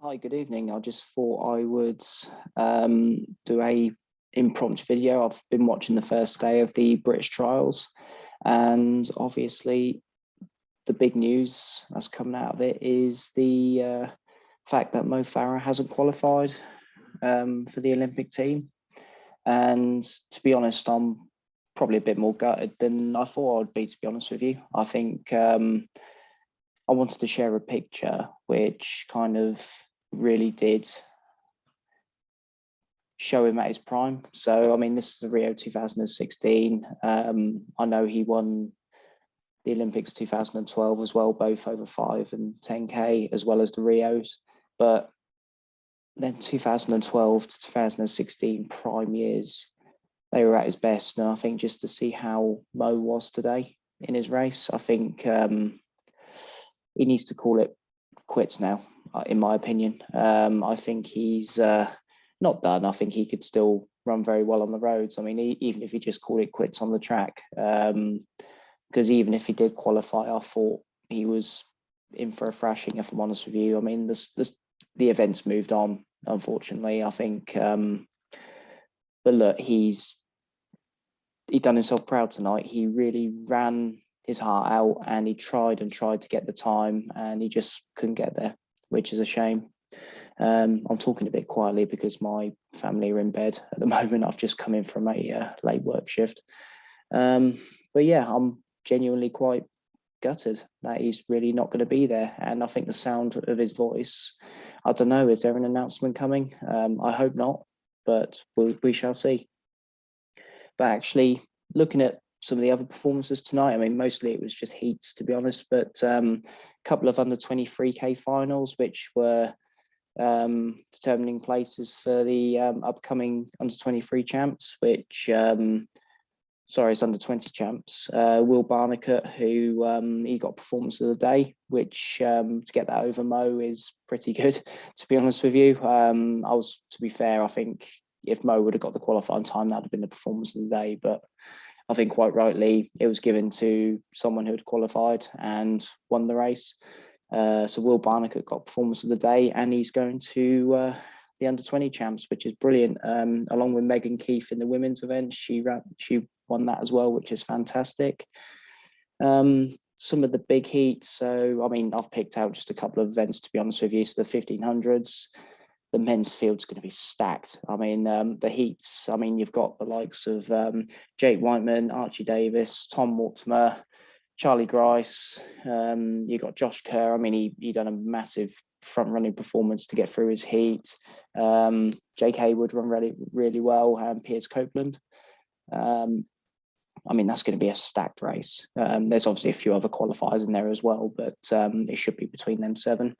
Hi, good evening. I just thought I would do a impromptu video. I've been watching the first day of the British trials, and obviously the big news that's coming out of it is the fact that Mo Farah hasn't qualified for the Olympic team. And to be honest, I'm probably a bit more gutted than I thought I would be, to be honest with you. I think I wanted to share a picture which kind of really did show him at his prime. So, I mean, this is the Rio 2016. I know he won the Olympics 2012 as well, both over 5 and 10K, as well as the Rios. But then 2012 to 2016 prime years, they were at his best. And I think just to see how Mo was today in his race, I think he needs to call it quits now, in my opinion. I think he's not done. I think he could still run very well on the roads. I mean, even if he just called it quits on the track, because even if he did qualify, I thought he was in for a thrashing, if I'm honest with you. I mean, the events moved on, unfortunately, I think. But look, he done himself proud tonight. He really ran his heart out and he tried to get the time and he just couldn't get there, which is a shame. I'm talking a bit quietly because my family are in bed at the moment. I've just come in from a late work shift. But yeah, I'm genuinely quite gutted that he's really not going to be there. And I think the sound of his voice, I don't know, is there an announcement coming? I hope not, but we shall see. But actually, looking at some of the other performances tonight, I mean, mostly it was just heats, to be honest, but a couple of under 23K finals, which were determining places for the upcoming under 23 champs, which, it's under 20 champs. Will Barnicott, who he got performance of the day, which to get that over Mo is pretty good, to be honest with you. To be fair, I think if Mo would have got the qualifying time, that would have been the performance of the day. But I think quite rightly, it was given to someone who had qualified and won the race. So Will Barnicott got performance of the day, and he's going to the under 20 champs, which is brilliant. Along with Megan Keefe in the women's event, she won that as well, which is fantastic. Some of the big heats. So, I mean, I've picked out just a couple of events, to be honest with you. So the 1500s, the men's field's going to be stacked. I mean, the heats, I mean, you've got the likes of Jake Whiteman, Archie Davis, Tom Mortimer, Charlie Grice, you got Josh Kerr. I mean, he done a massive front running performance to get through his heat. Jake Haywood run really well, and Piers Copeland. I mean, that's going to be a stacked race. There's obviously a few other qualifiers in there as well, but it should be between them 7.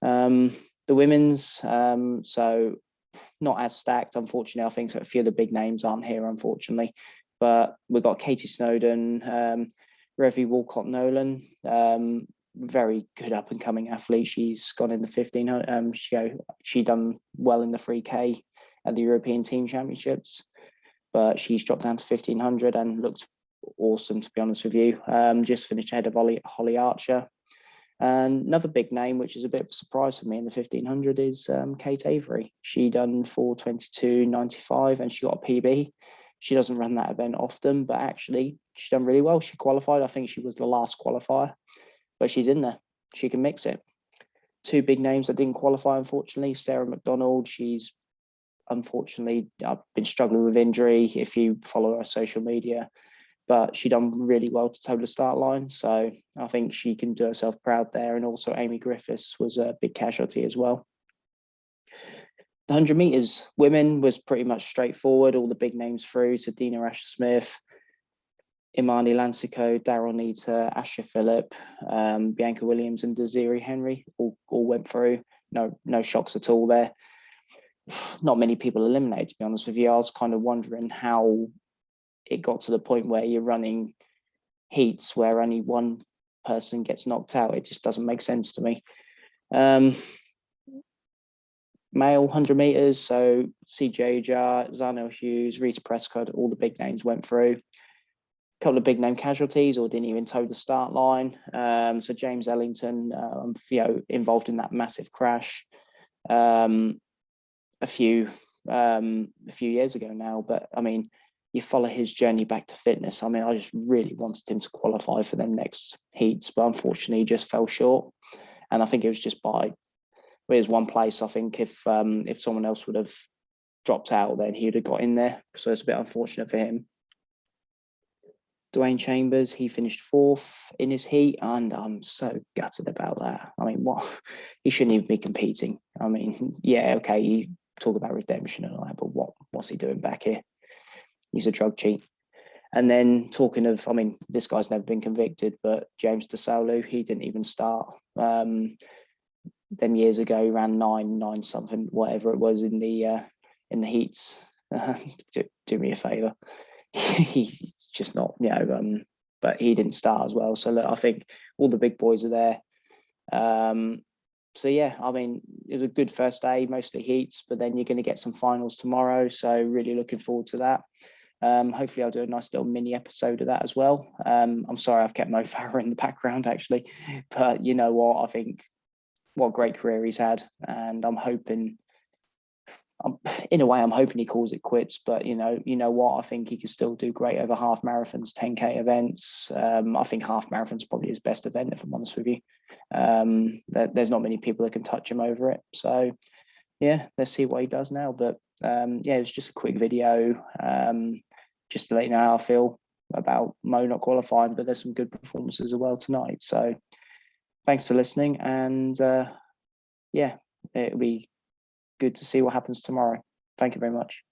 The women's, so not as stacked, unfortunately. I think so a few of the big names aren't here, unfortunately. But we've got Katie Snowden, Revi Walcott-Nolan, very good up-and-coming athlete. She's gone in the 1500. She done well in the 3K at the European Team Championships, but she's dropped down to 1500 and looked awesome, to be honest with you. Just finished ahead of Holly Archer. And another big name, which is a bit of a surprise for me in the 1500, is Kate Avery. She done 4:22.95 and she got a PB. She doesn't run that event often, but actually she's done really well. She qualified. I think she was the last qualifier, but she's in there. She can mix it. 2 big names that didn't qualify, unfortunately. Sarah McDonald, she's unfortunately been struggling with injury if you follow her social media, but she done really well to toe the start line. So I think she can do herself proud there. And also Amy Griffiths was a big casualty as well. The 100 meters women was pretty much straightforward. All the big names through. So Dina Asher-Smith, Imani Lansico, Daryl Neita, Asher Phillip, Bianca Williams and Desiree Henry all went through. No shocks at all there. Not many people eliminated, to be honest with you. I was kind of wondering how it got to the point where you're running heats where only one person gets knocked out. It just doesn't make sense to me. Male 100 meters, so CJ Jar, Zarnell Hughes, Reese Prescott, all the big names went through. A couple of big name casualties or didn't even toe the start line. So James Ellington, involved in that massive crash. a few years ago now. But I mean, you follow his journey back to fitness. I mean, I just really wanted him to qualify for them next heats, but unfortunately, he just fell short. And I think it was just by there's one place. I think if someone else would have dropped out, then he'd have got in there. So it's a bit unfortunate for him. Dwayne Chambers, he finished 4th in his heat, and I'm so gutted about that. I mean, what, he shouldn't even be competing. I mean, yeah, okay, you talk about redemption and all that, but what's he doing back here? He's a drug cheat. And then talking of, I mean, this guy's never been convicted, but James DeSalu, he didn't even start. Them years ago, he ran 9 something, whatever it was in the heats. Do me a favor. He's just not, but he didn't start as well. So look, I think all the big boys are there. So yeah, I mean, it was a good first day, mostly heats, but then you're going to get some finals tomorrow. So really looking forward to that. Hopefully I'll do a nice little mini episode of that as well. I'm sorry I've kept Mo Farah in the background actually, but you know what, I think what a great career he's had, and I'm hoping, in a way, I'm hoping he calls it quits. But you know what, I think he can still do great over half marathons, 10K events. I think half marathon's probably his best event, if I'm honest with you. There's not many people that can touch him over it. So yeah, let's see what he does now. But yeah, it's just a quick video, just to let you know how I feel about Mo not qualifying. But there's some good performances as well tonight. So thanks for listening, and yeah, it'll be good to see what happens tomorrow. Thank you very much.